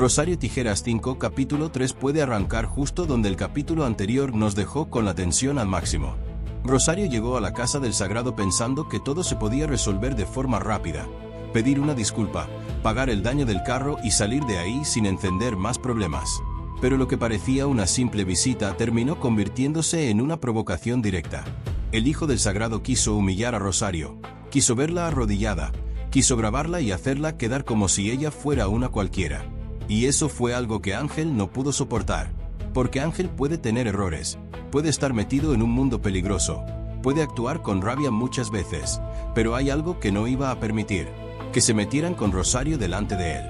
Rosario Tijeras 5 capítulo 3 puede arrancar justo donde el capítulo anterior nos dejó con la tensión al máximo. Rosario llegó a la casa del Sagrado pensando que todo se podía resolver de forma rápida, pedir una disculpa, pagar el daño del carro y salir de ahí sin encender más problemas. Pero lo que parecía una simple visita terminó convirtiéndose en una provocación directa. El hijo del Sagrado quiso humillar a Rosario, quiso verla arrodillada, quiso grabarla y hacerla quedar como si ella fuera una cualquiera. Y eso fue algo que Ángel no pudo soportar. Porque Ángel puede tener errores, puede estar metido en un mundo peligroso, puede actuar con rabia muchas veces, pero hay algo que no iba a permitir, que se metieran con Rosario delante de él.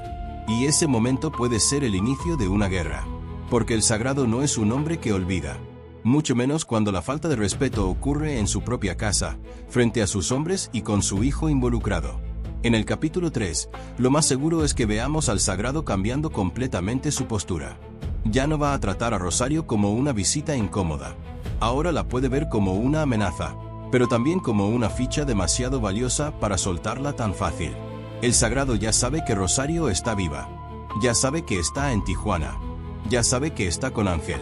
Y ese momento puede ser el inicio de una guerra. Porque el Sagrado no es un hombre que olvida. Mucho menos cuando la falta de respeto ocurre en su propia casa, frente a sus hombres y con su hijo involucrado. En el capítulo 3, lo más seguro es que veamos al Sagrado cambiando completamente su postura. Ya no va a tratar a Rosario como una visita incómoda. Ahora la puede ver como una amenaza, pero también como una ficha demasiado valiosa para soltarla tan fácil. El Sagrado ya sabe que Rosario está viva. Ya sabe que está en Tijuana. Ya sabe que está con Ángel.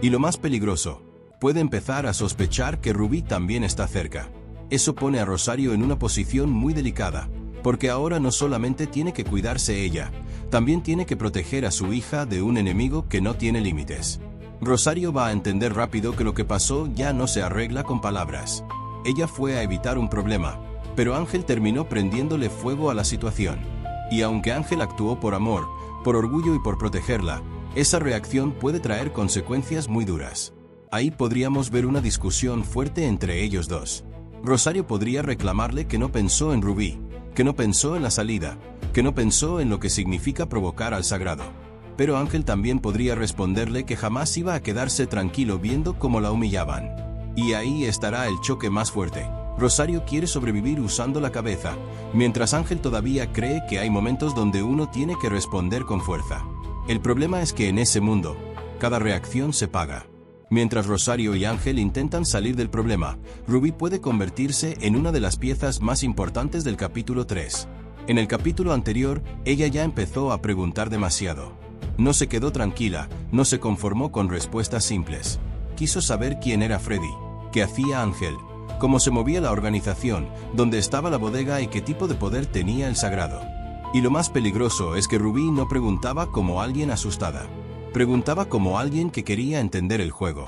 Y lo más peligroso, puede empezar a sospechar que Rubí también está cerca. Eso pone a Rosario en una posición muy delicada, porque ahora no solamente tiene que cuidarse ella, también tiene que proteger a su hija de un enemigo que no tiene límites. Rosario va a entender rápido que lo que pasó ya no se arregla con palabras. Ella fue a evitar un problema, pero Ángel terminó prendiéndole fuego a la situación. Y aunque Ángel actuó por amor, por orgullo y por protegerla, esa reacción puede traer consecuencias muy duras. Ahí podríamos ver una discusión fuerte entre ellos dos. Rosario podría reclamarle que no pensó en Rubí, que no pensó en la salida, que no pensó en lo que significa provocar al Sagrado. Pero Ángel también podría responderle que jamás iba a quedarse tranquilo viendo cómo la humillaban. Y ahí estará el choque más fuerte. Rosario quiere sobrevivir usando la cabeza, mientras Ángel todavía cree que hay momentos donde uno tiene que responder con fuerza. El problema es que en ese mundo, cada reacción se paga. Mientras Rosario y Ángel intentan salir del problema, Rubí puede convertirse en una de las piezas más importantes del capítulo 3. En el capítulo anterior, ella ya empezó a preguntar demasiado. No se quedó tranquila, no se conformó con respuestas simples. Quiso saber quién era Freddy, qué hacía Ángel, cómo se movía la organización, dónde estaba la bodega y qué tipo de poder tenía el Sagrado. Y lo más peligroso es que Rubí no preguntaba como alguien asustada. Preguntaba como alguien que quería entender el juego.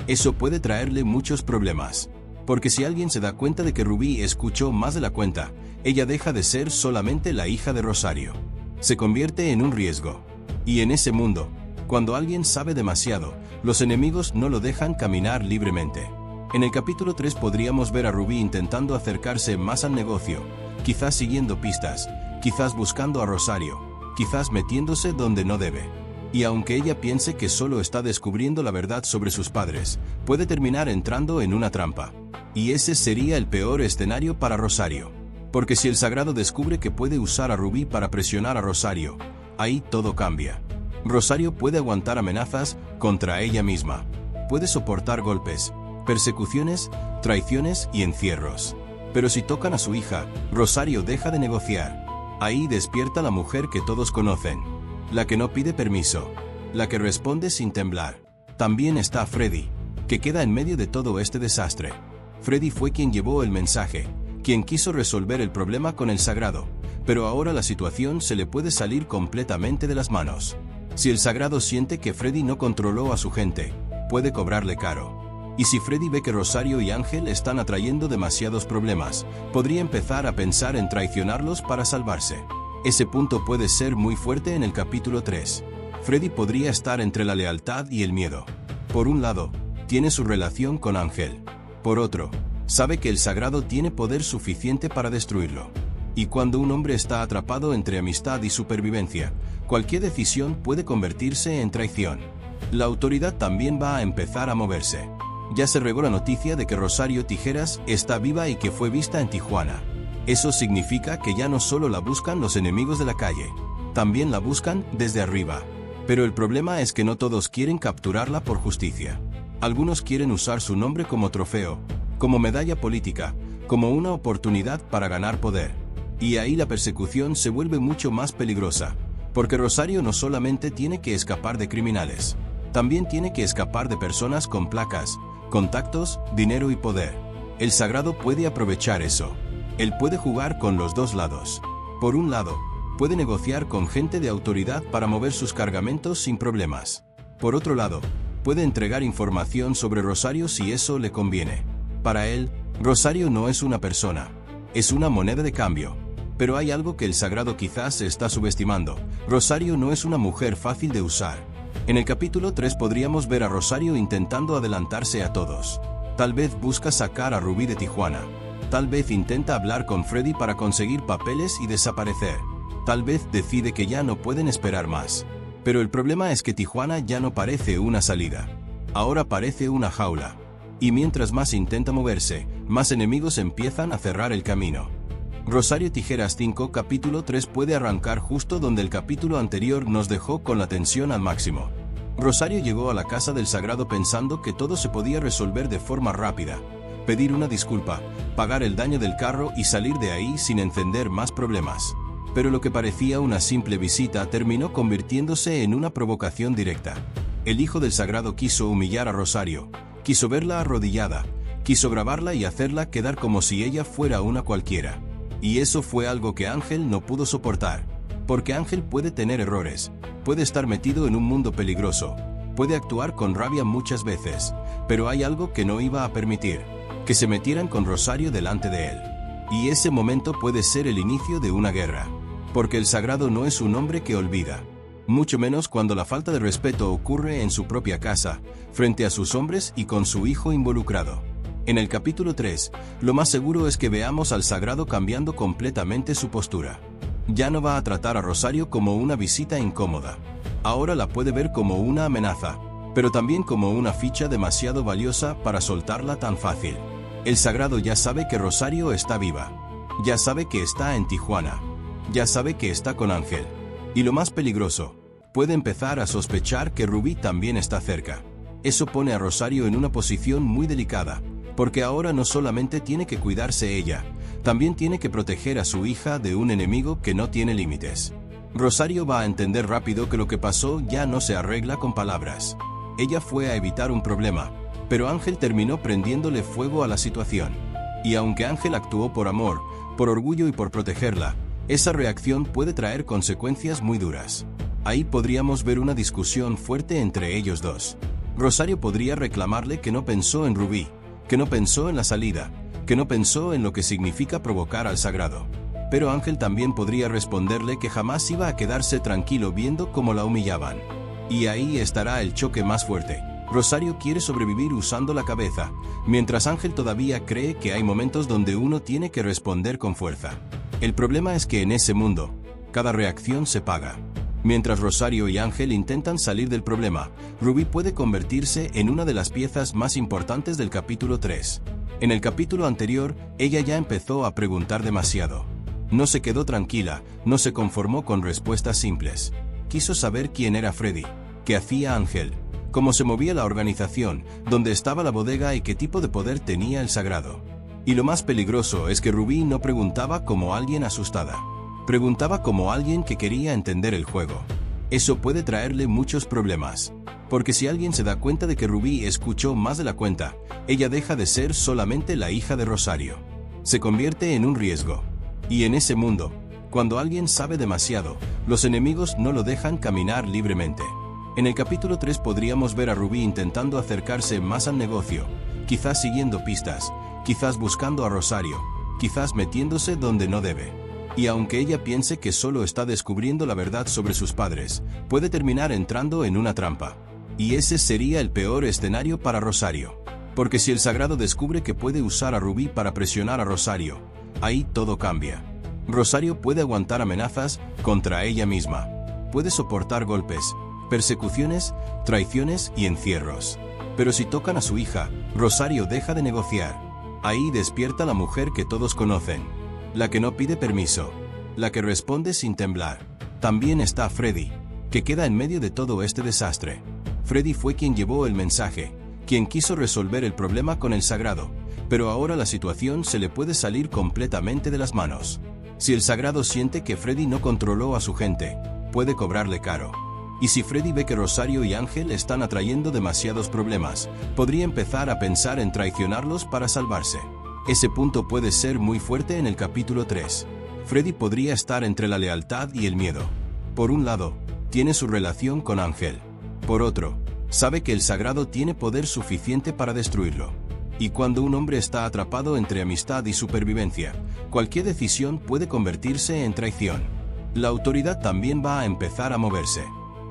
Eso puede traerle muchos problemas. Porque si alguien se da cuenta de que Rubí escuchó más de la cuenta, ella deja de ser solamente la hija de Rosario. Se convierte en un riesgo. Y en ese mundo, cuando alguien sabe demasiado, los enemigos no lo dejan caminar libremente. En el capítulo 3 podríamos ver a Rubí intentando acercarse más al negocio, quizás siguiendo pistas, quizás buscando a Rosario, quizás metiéndose donde no debe. Y aunque ella piense que solo está descubriendo la verdad sobre sus padres, puede terminar entrando en una trampa. Y ese sería el peor escenario para Rosario. Porque si el Sagrado descubre que puede usar a Rubí para presionar a Rosario, ahí todo cambia. Rosario puede aguantar amenazas contra ella misma. Puede soportar golpes, persecuciones, traiciones y encierros. Pero si tocan a su hija, Rosario deja de negociar. Ahí despierta la mujer que todos conocen. La que no pide permiso, la que responde sin temblar. También está Freddy, que queda en medio de todo este desastre. Freddy fue quien llevó el mensaje, quien quiso resolver el problema con el Sagrado, pero ahora la situación se le puede salir completamente de las manos. Si el Sagrado siente que Freddy no controló a su gente, puede cobrarle caro. Y si Freddy ve que Rosario y Ángel están atrayendo demasiados problemas, podría empezar a pensar en traicionarlos para salvarse. Ese punto puede ser muy fuerte en el capítulo 3. Freddy podría estar entre la lealtad y el miedo. Por un lado, tiene su relación con Ángel. Por otro, sabe que el Sagrado tiene poder suficiente para destruirlo. Y cuando un hombre está atrapado entre amistad y supervivencia, cualquier decisión puede convertirse en traición. La autoridad también va a empezar a moverse. Ya se regó la noticia de que Rosario Tijeras está viva y que fue vista en Tijuana. Eso significa que ya no solo la buscan los enemigos de la calle, también la buscan desde arriba. Pero el problema es que no todos quieren capturarla por justicia. Algunos quieren usar su nombre como trofeo, como medalla política, como una oportunidad para ganar poder. Y ahí la persecución se vuelve mucho más peligrosa, Porque Rosario no solamente tiene que escapar de criminales, también tiene que escapar de personas con placas, contactos, dinero y poder. El Sagrado puede aprovechar eso. Él puede jugar con los dos lados. Por un lado, puede negociar con gente de autoridad para mover sus cargamentos sin problemas. Por otro lado, puede entregar información sobre Rosario si eso le conviene. Para él, Rosario no es una persona, es una moneda de cambio. Pero hay algo que el Sagrado quizás se está subestimando. Rosario no es una mujer fácil de usar. En el capítulo 3 podríamos ver a Rosario intentando adelantarse a todos. Tal vez busca sacar a Rubí de Tijuana. Tal vez intenta hablar con Freddy para conseguir papeles y desaparecer. Tal vez decide que ya no pueden esperar más. Pero el problema es que Tijuana ya no parece una salida. Ahora parece una jaula. Y mientras más intenta moverse, más enemigos empiezan a cerrar el camino. Rosario Tijeras 5 capítulo 3 puede arrancar justo donde el capítulo anterior nos dejó con la tensión al máximo. Rosario llegó a la casa del Sagrado pensando que todo se podía resolver de forma rápida. Pedir una disculpa, pagar el daño del carro y salir de ahí sin encender más problemas. Pero lo que parecía una simple visita terminó convirtiéndose en una provocación directa. El hijo del Sagrado quiso humillar a Rosario, quiso verla arrodillada, quiso grabarla y hacerla quedar como si ella fuera una cualquiera. Y eso fue algo que Ángel no pudo soportar. Porque Ángel puede tener errores, puede estar metido en un mundo peligroso, puede actuar con rabia muchas veces, pero hay algo que no iba a permitir, que se metieran con Rosario delante de él. Y ese momento puede ser el inicio de una guerra. Porque el Sagrado no es un hombre que olvida. Mucho menos cuando la falta de respeto ocurre en su propia casa, frente a sus hombres y con su hijo involucrado. En el capítulo 3, lo más seguro es que veamos al Sagrado cambiando completamente su postura. Ya no va a tratar a Rosario como una visita incómoda. Ahora la puede ver como una amenaza, pero también como una ficha demasiado valiosa para soltarla tan fácil. El Sagrado ya sabe que Rosario está viva. Ya sabe que está en Tijuana. Ya sabe que está con Ángel. Y lo más peligroso, puede empezar a sospechar que Rubí también está cerca. Eso pone a Rosario en una posición muy delicada, porque ahora no solamente tiene que cuidarse ella, también tiene que proteger a su hija de un enemigo que no tiene límites. Rosario va a entender rápido que lo que pasó ya no se arregla con palabras. Ella fue a evitar un problema, pero Ángel terminó prendiéndole fuego a la situación. Y aunque Ángel actuó por amor, por orgullo y por protegerla, esa reacción puede traer consecuencias muy duras. Ahí podríamos ver una discusión fuerte entre ellos dos. Rosario podría reclamarle que no pensó en Rubí, que no pensó en la salida, que no pensó en lo que significa provocar al Sagrado. Pero Ángel también podría responderle que jamás iba a quedarse tranquilo viendo cómo la humillaban. Y ahí estará el choque más fuerte. Rosario quiere sobrevivir usando la cabeza, mientras Ángel todavía cree que hay momentos donde uno tiene que responder con fuerza. El problema es que en ese mundo, cada reacción se paga. Mientras Rosario y Ángel intentan salir del problema, Rubí puede convertirse en una de las piezas más importantes del capítulo 3. En el capítulo anterior, ella ya empezó a preguntar demasiado. No se quedó tranquila, no se conformó con respuestas simples. Quiso saber quién era Freddy, qué hacía Ángel, cómo se movía la organización, dónde estaba la bodega y qué tipo de poder tenía el Sagrado. Y lo más peligroso es que Rubí no preguntaba como alguien asustada. Preguntaba como alguien que quería entender el juego. Eso puede traerle muchos problemas. Porque si alguien se da cuenta de que Rubí escuchó más de la cuenta, ella deja de ser solamente la hija de Rosario. Se convierte en un riesgo. Y en ese mundo, cuando alguien sabe demasiado, los enemigos no lo dejan caminar libremente. En el capítulo 3 podríamos ver a Rubí intentando acercarse más al negocio, quizás siguiendo pistas, quizás buscando a Rosario, quizás metiéndose donde no debe. Y aunque ella piense que solo está descubriendo la verdad sobre sus padres, puede terminar entrando en una trampa. Y ese sería el peor escenario para Rosario. Porque si el Sagrado descubre que puede usar a Rubí para presionar a Rosario, ahí todo cambia. Rosario puede aguantar amenazas contra ella misma. Puede soportar golpes, persecuciones, traiciones y encierros. Pero si tocan a su hija, Rosario deja de negociar. Ahí despierta la mujer que todos conocen. La que no pide permiso. La que responde sin temblar. También está Freddy, que queda en medio de todo este desastre. Freddy fue quien llevó el mensaje, quien quiso resolver el problema con el Sagrado, pero ahora la situación se le puede salir completamente de las manos. Si el Sagrado siente que Freddy no controló a su gente, puede cobrarle caro. Y si Freddy ve que Rosario y Ángel están atrayendo demasiados problemas, podría empezar a pensar en traicionarlos para salvarse. Ese punto puede ser muy fuerte en el capítulo 3. Freddy podría estar entre la lealtad y el miedo. Por un lado, tiene su relación con Ángel. Por otro, sabe que el sagrado tiene poder suficiente para destruirlo. Y cuando un hombre está atrapado entre amistad y supervivencia, cualquier decisión puede convertirse en traición. La autoridad también va a empezar a moverse.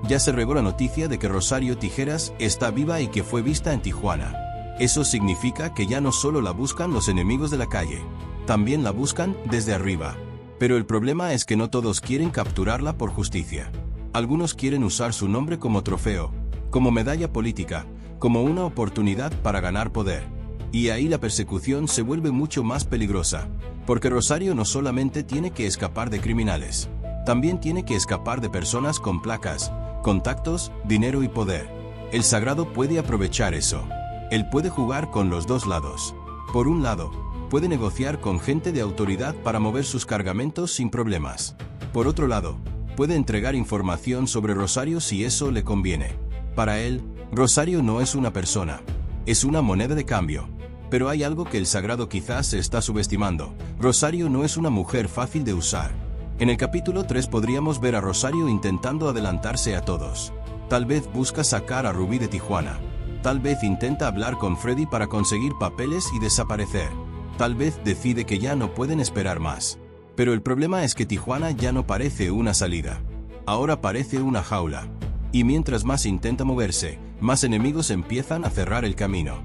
Ya se regó la noticia de que Rosario Tijeras está viva y que fue vista en Tijuana. Eso significa que ya no solo la buscan los enemigos de la calle, también la buscan desde arriba. Pero el problema es que no todos quieren capturarla por justicia. Algunos quieren usar su nombre como trofeo, como medalla política, como una oportunidad para ganar poder. Y ahí la persecución se vuelve mucho más peligrosa, porque Rosario no solamente tiene que escapar de criminales, también tiene que escapar de personas con placas, contactos, dinero y poder. El sagrado puede aprovechar eso. Él puede jugar con los dos lados. Por un lado, puede negociar con gente de autoridad para mover sus cargamentos sin problemas. Por otro lado, puede entregar información sobre Rosario si eso le conviene. Para él, Rosario no es una persona, es una moneda de cambio. Pero hay algo que el sagrado quizás se está subestimando. Rosario no es una mujer fácil de usar. En el capítulo 3 podríamos ver a Rosario intentando adelantarse a todos. Tal vez busca sacar a Rubí de Tijuana. Tal vez intenta hablar con Freddy para conseguir papeles y desaparecer. Tal vez decide que ya no pueden esperar más. Pero el problema es que Tijuana ya no parece una salida. Ahora parece una jaula. Y mientras más intenta moverse, más enemigos empiezan a cerrar el camino.